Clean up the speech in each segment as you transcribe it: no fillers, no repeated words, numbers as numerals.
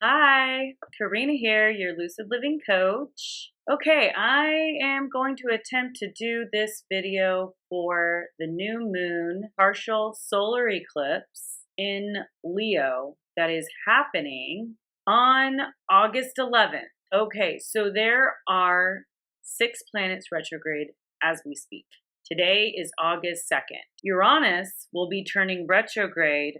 Hi, Karina here, your Lucid Living Coach. Okay, I am going to attempt to do this video for the new moon partial solar eclipse in Leo that is happening on August 11th. Okay, so there are 6 planets retrograde as we speak. Today is August 2nd. Uranus will be turning retrograde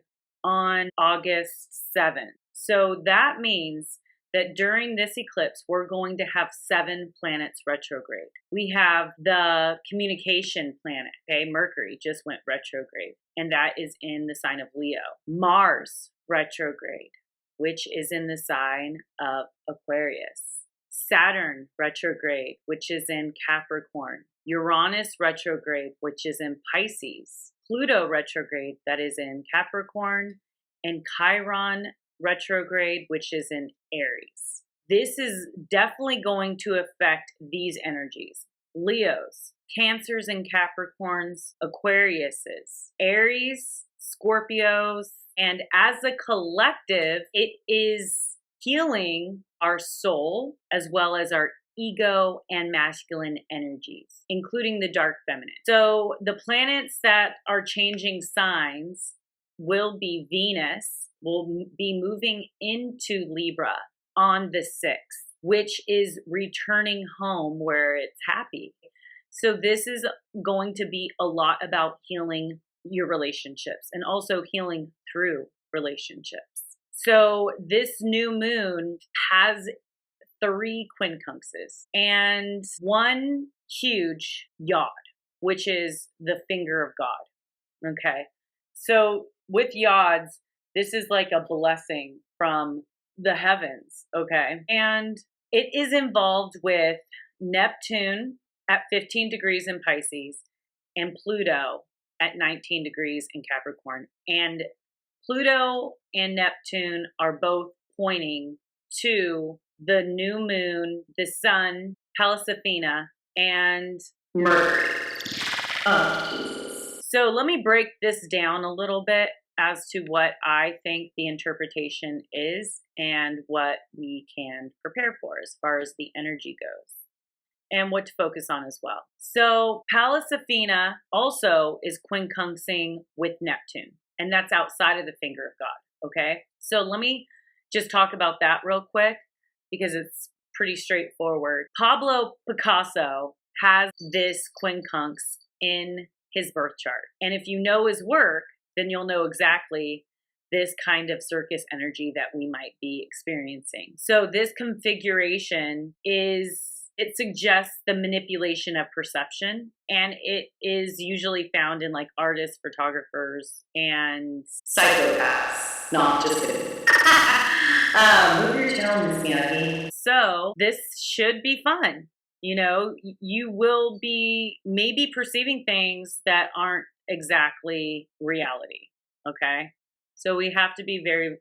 on August 7th. So that means that during this eclipse, we're going to have 7 planets retrograde. We have the communication planet, okay? Mercury just went retrograde, and that is in the sign of Leo. Mars retrograde, which is in the sign of Aquarius. Saturn retrograde, which is in Capricorn. Uranus retrograde, which is in Pisces. Pluto retrograde, that is in Capricorn. And Chiron retrograde, which is in Aries. This is definitely going to affect these energies. Leos, Cancers and Capricorns, Aquariuses, Aries, Scorpios, and as a collective, it is healing our soul as well as our ego and masculine energies, including the dark feminine. So the planets that are changing signs will be Venus, will be moving into Libra on the 6th, which is returning home where it's happy. So this is going to be a lot about healing your relationships and also healing through relationships. So this new moon has 3 quincunxes and 1 huge yod, which is the finger of God. Okay. So with yods, this is like a blessing from the heavens, okay? And it is involved with Neptune at 15 degrees in Pisces and Pluto at 19 degrees in Capricorn. And Pluto and Neptune are both pointing to the new moon, the sun, Pallas Athena, and Mercury. So let me break this down a little bit as to what I think the interpretation is and what we can prepare for as far as the energy goes and what to focus on as well. So Pallas Athena also is quincunxing with Neptune, and that's outside of the finger of God, okay? So let me just talk about that real quick because it's pretty straightforward. Pablo Picasso has this quincunx in his birth chart. And if you know his work, then you'll know exactly this kind of circus energy that we might be experiencing. So this configuration it suggests the manipulation of perception, and it is usually found in like artists, photographers, and psychopaths. Not just kidding. Move your tones, Bianchi. So this should be fun. You know, you will be maybe perceiving things that aren't exactly reality, okay? So we have to be very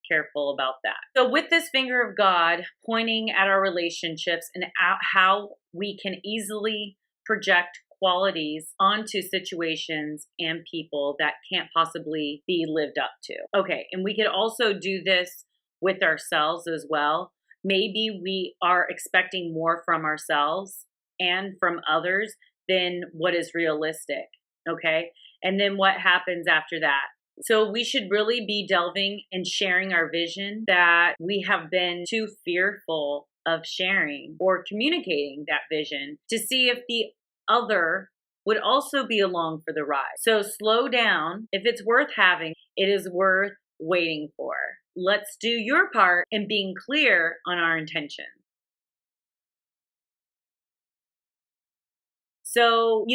careful about that. So with this finger of God pointing at our relationships and how we can easily project qualities onto situations and people that can't possibly be lived up to. Okay, and we could also do this with ourselves as well. Maybe we are expecting more from ourselves and from others than what is realistic, okay? And then what happens after that? So we should really be delving and sharing our vision that we have been too fearful of sharing or communicating that vision to see if the other would also be along for the ride. So slow down. If it's worth having, it is worth waiting for. Let's do your part in being clear on our intentions. So,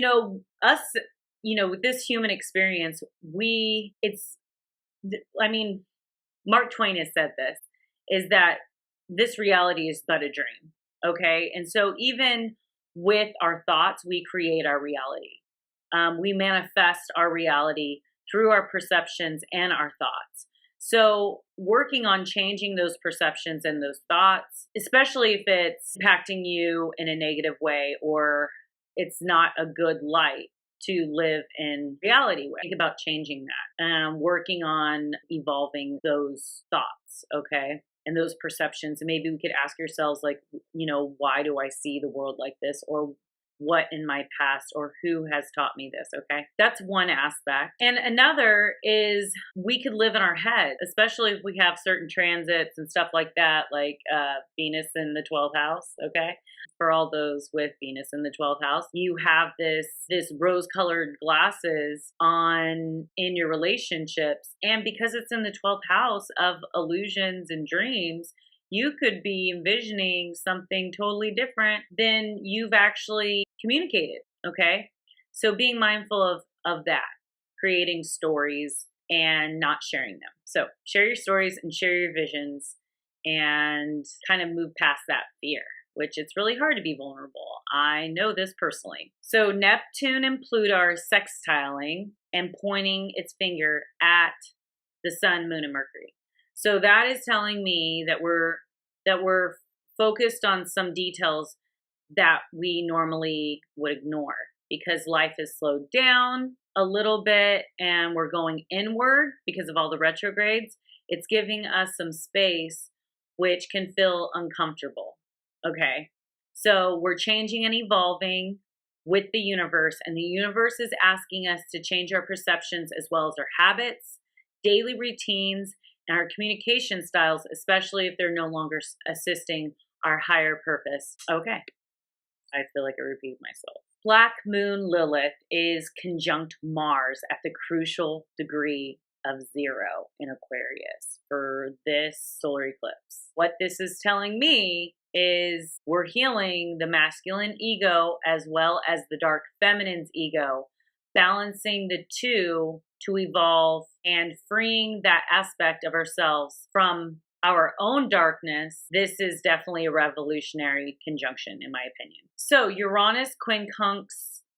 with this human experience, Mark Twain has said this, is that this reality is but a dream, okay? And so even with our thoughts, we create our reality. We manifest our reality through our perceptions and our thoughts. So working on changing those perceptions and those thoughts, especially if it's impacting you in a negative way or it's not a good light to live in reality with. Think about changing that and working on evolving those thoughts, okay? and those perceptions. And maybe we could ask ourselves, like, why do I see the world like this? Or what in my past, or who has taught me this? Okay. That's one aspect. And another is we could live in our head, especially if we have certain transits and stuff like that, like Venus in the 12th house. Okay. For all those with Venus in the 12th house, you have this rose colored glasses on in your relationships. And because it's in the 12th house of illusions and dreams, you could be envisioning something totally different than you've actually communicated. Okay. So being mindful of that, creating stories and not sharing them. So share your stories and share your visions and kind of move past that fear, which it's really hard to be vulnerable. I know this personally. So Neptune and Pluto are sextiling and pointing its finger at the sun, moon, and Mercury. So that is telling me that we're focused on some details that we normally would ignore because life has slowed down a little bit and we're going inward because of all the retrogrades. It's giving us some space, which can feel uncomfortable. Okay. So we're changing and evolving with the universe, and the universe is asking us to change our perceptions as well as our habits, daily routines, and our communication styles, especially if they're no longer assisting our higher purpose. Okay. I feel like I repeated myself. Black Moon Lilith is conjunct Mars at the crucial degree of 0 in Aquarius for this solar eclipse. What this is telling me is we're healing the masculine ego as well as the dark feminine's ego, balancing the two to evolve and freeing that aspect of ourselves from our own darkness. This is definitely a revolutionary conjunction, in my opinion. So Uranus quincunx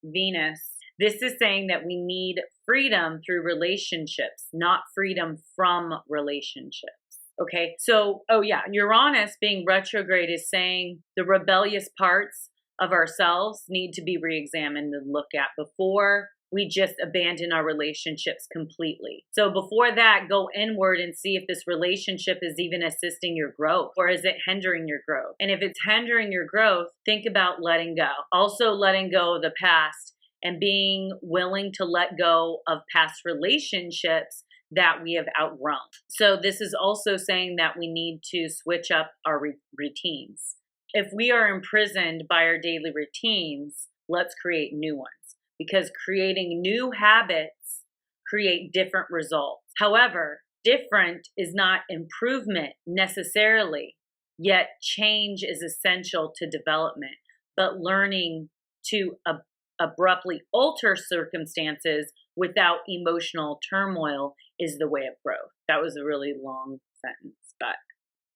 Venus. This is saying that we need freedom through relationships, not freedom from relationships. Okay. So, Uranus being retrograde is saying the rebellious parts of ourselves need to be re-examined and looked at before we just abandon our relationships completely. So before that, go inward and see if this relationship is even assisting your growth, or is it hindering your growth? And if it's hindering your growth, think about letting go. Also letting go of the past and being willing to let go of past relationships that we have outgrown. So this is also saying that we need to switch up our routines. If we are imprisoned by our daily routines, let's create new ones. Because creating new habits create different results. However, different is not improvement necessarily, yet change is essential to development. But learning to abruptly alter circumstances without emotional turmoil is the way of growth. That was a really long sentence, but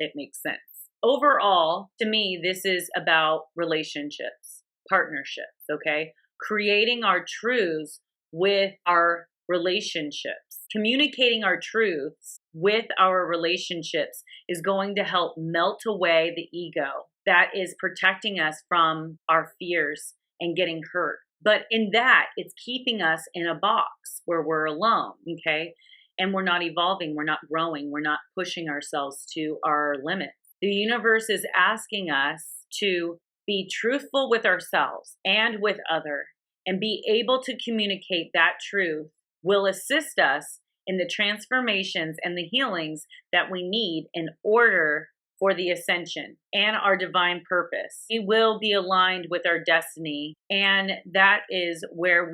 it makes sense. Overall, to me, this is about relationships, partnerships, okay? Creating our truths with our relationships. Communicating our truths with our relationships is going to help melt away the ego that is protecting us from our fears and getting hurt. But in that, it's keeping us in a box where we're alone, okay? And we're not evolving, we're not growing, we're not pushing ourselves to our limits. The universe is asking us to be truthful with ourselves and with others, and be able to communicate that truth will assist us in the transformations and the healings that we need in order for the ascension and our divine purpose. We will be aligned with our destiny, and that is where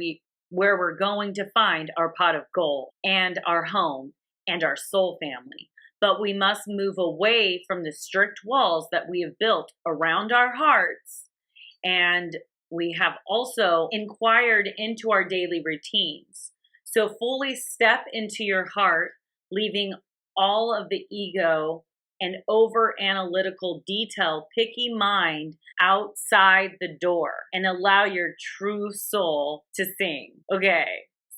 we're going to find our pot of gold and our home and our soul family. But we must move away from the strict walls that we have built around our hearts, and we have also inquired into our daily routines. So fully step into your heart, leaving all of the ego and over analytical, detail, picky mind outside the door and allow your true soul to sing. Okay.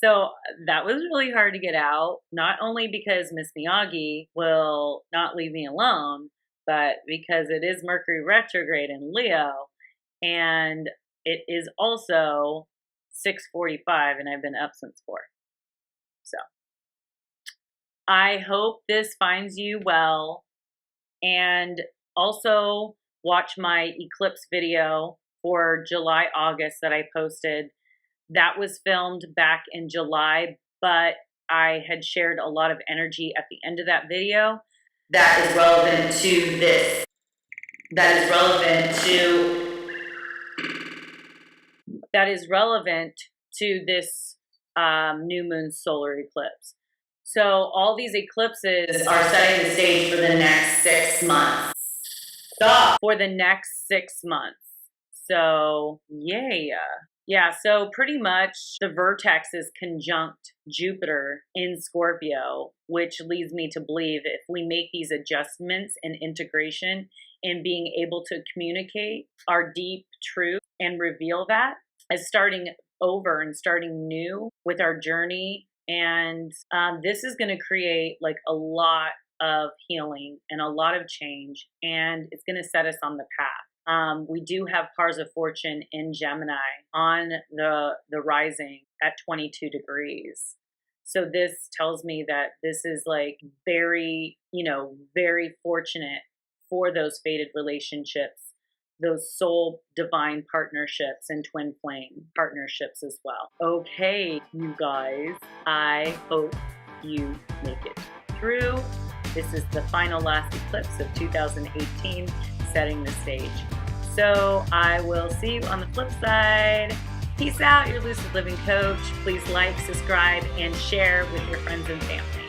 So that was really hard to get out, not only because Miss Miyagi will not leave me alone, but because it is Mercury retrograde in Leo, and it is also 6:45, and I've been up since 4. So I hope this finds you well. And also watch my eclipse video for July, August that I posted. That was filmed back in July, but I had shared a lot of energy at the end of that video that is relevant to this. That is relevant to this new moon solar eclipse. So all these eclipses are setting the stage for the next 6 months. For the next 6 months. So, yeah, so pretty much the vertex is conjunct Jupiter in Scorpio, which leads me to believe if we make these adjustments and integration and being able to communicate our deep truth and reveal that as starting over and starting new with our journey. And this is going to create like a lot of healing and a lot of change, and it's going to set us on the path. We do have Cars of Fortune in Gemini on the rising at 22 degrees. So this tells me that this is like very, very fortunate for those fated relationships, those soul divine partnerships and twin flame partnerships as well. Okay, you guys, I hope you make it through. This is the final last eclipse of 2018, setting the stage. So I will see you on the flip side. Peace out, your Lucid Living Coach. Please like, subscribe, and share with your friends and family.